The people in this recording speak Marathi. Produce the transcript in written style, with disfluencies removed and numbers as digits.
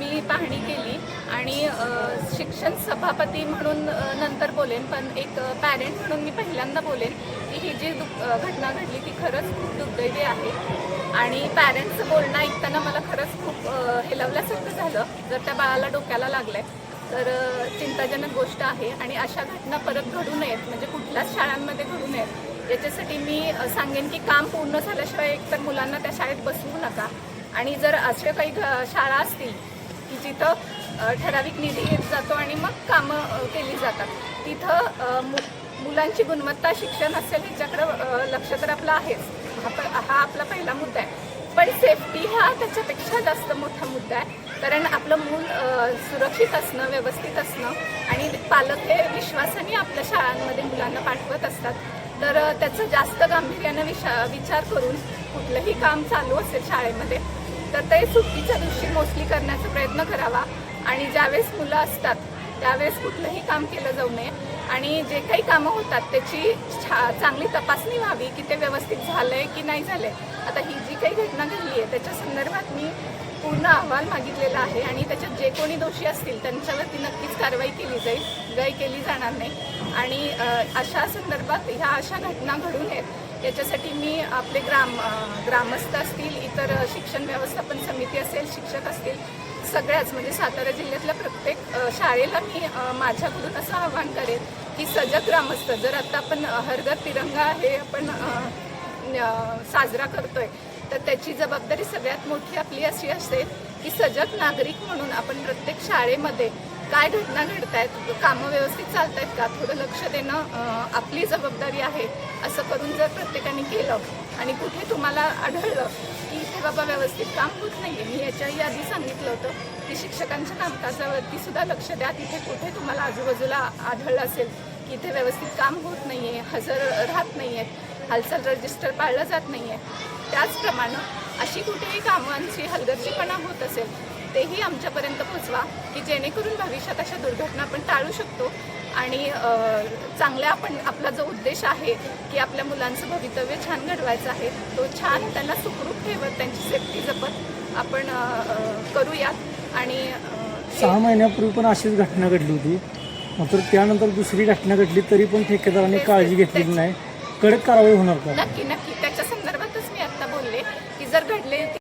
मी पाहणी केली आणि शिक्षण सभापती म्हणून नंतर बोलेन, पण एक पॅरेंट म्हणून मी पहिल्यांदा बोलेन की ही जी घटना घडली ती खरंच खूप दुर्दैवी आहे. आणि पॅरेंट्सचं बोलणं ऐकताना मला खरंच खूप हेलवल्यासारखं झालं. जर त्या बाळाला डोक्याला लागलं आहे तर चिंताजनक गोष्ट आहे आणि अशा घटना परत घडू नयेत, म्हणजे कुठल्याच शाळांमध्ये घडू नयेत याच्यासाठी मी सांगेन की काम पूर्ण झाल्याशिवाय एकतर मुलांना त्या शाळेत बसवू नका. आणि जर अशा काही शाळा असतील की जिथं ठराविक निधी येत जातो आणि मग कामं केली जातात, तिथं मुलांची गुणवत्ता शिक्षण असेल ह्याच्याकडं लक्ष तर आपलं आहेच. हा आपला पहिला मुद्दा आहे. पण सेफ्टी हा त्याच्यापेक्षा जास्त मोठा मुद्दा आहे. कारण आपलं मूल सुरक्षित असणं, व्यवस्थित असणं आणि पालक हे विश्वासाने आपल्या शाळांमध्ये मुलांना पाठवत असतात. तर त्याचं जास्त गांभीर्यानं विचार करून कुठलंही काम चालू असेल शाळेमध्ये तर ते सुट्टीच्या दिवशी मोस्टली करण्याचा प्रयत्न करावा. आणि ज्यावेळेस मुलं असतात त्यावेळेस कुठलंही काम केलं जाऊ नये आणि जे काही कामं होतात त्याची चांगली तपासणी व्हावी की ते व्यवस्थित झालं आहे की नाही झालं आहे. आता ही जी काही घटना घडली आहे त्याच्या संदर्भात मी पूर्ण अहवाल मागितलेला आहे आणि त्याच्यात जे कोणी दोषी असतील त्यांच्यावरती नक्कीच कारवाई केली जाईल, गय केली जाणार नाही. आणि अशा संदर्भात ह्या अशा घटना घडू नयेत याच्यासाठी मी आपले ग्रामस्थ असतील, इतर शिक्षण व्यवस्थापन समिती असेल, शिक्षक असतील, सगळ्याच म्हणजे सातारा जिल्ह्यातल्या प्रत्येक शाळेला मी माझ्याकडून असं आवाहन करेन की सजग ग्रामस्थ, जर आता आपण हर घर तिरंगा हे आपण साजरा करतोय तर त्याची जबाबदारी सगळ्यात मोठी आपली अशी असते की सजग नागरिक म्हणून आपण प्रत्येक शाळेमध्ये काय घटना घडत आहेत, कामं व्यवस्थित चालत आहेत का, थोडं लक्ष देणं आपली जबाबदारी आहे. असं करून जर प्रत्येकाने केलं आणि कुठे तुम्हाला आढळलं की इथे बाबा व्यवस्थित काम होत नाही आहे, मी याच्याही आधी सांगितलं होतं की शिक्षकांच्या कामकाजावरती सुद्धा लक्ष द्या. तिथे कुठे तुम्हाला आजूबाजूला आढळलं असेल की इथे व्यवस्थित काम होत नाही आहे, हजर राहत नाही आहेत, हालचाल रजिस्टर पाळलं जात नाही आहे, त्याचप्रमाणे अशी कुठेही कामांची हलगर्जीपणा होत असेल तेही आमच्यापर्यंत पोचवा की जेणेकरून भविष्यात अशा दुर्घटना आपण टाळू शकतो. आणि चांगल्या आपला जो उद्देश आहे की आपल्या मुलांचं भवितव्य छान घडवायचं आहे तो छान त्यांना सुखरूप ठेवत त्यांची सेफ्टी जपत आपण करूयात. आणि 6 महिन्यापूर्वी पण अशीच घटना घडली होती, मात्र त्यानंतर दुसरी घटना घडली तरी पण ठेकेदाराने काळजी घेतलेली नाही. कडक कारवाई होणार का? नक्की त्याच्या संदर्भातच मी आता बोलले की जर घडले